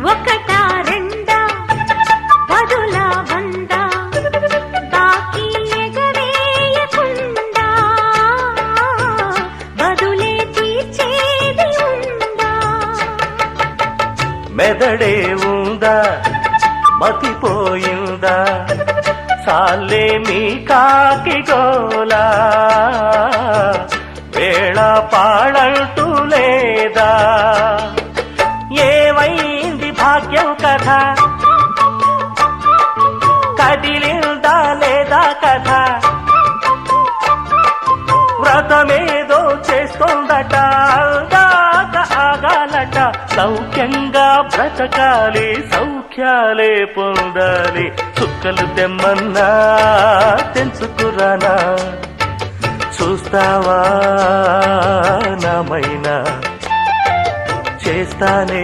ఒకటా రెండా పదుల వంద బాకీ ఎగవేయకుండా బదులే తీర్చేది ఉందా? మెదడే ఉందా మతిపోయిందా సాలే మీ కాకి గోలా వేళ పాడంటూ లేదా? ఏమైంది భాగ్యం కథ కదిలిందా లేదా కథ వ్రతమేదో చేస్తోందట అందాక ఆగాలట సౌఖ్యంగా బ్రతకాలి సౌఖ్యాలే పొందాలి చుక్కలు తెమ్మన్నా తెంచుకురానా చూస్తావా నామైనా చేస్తానే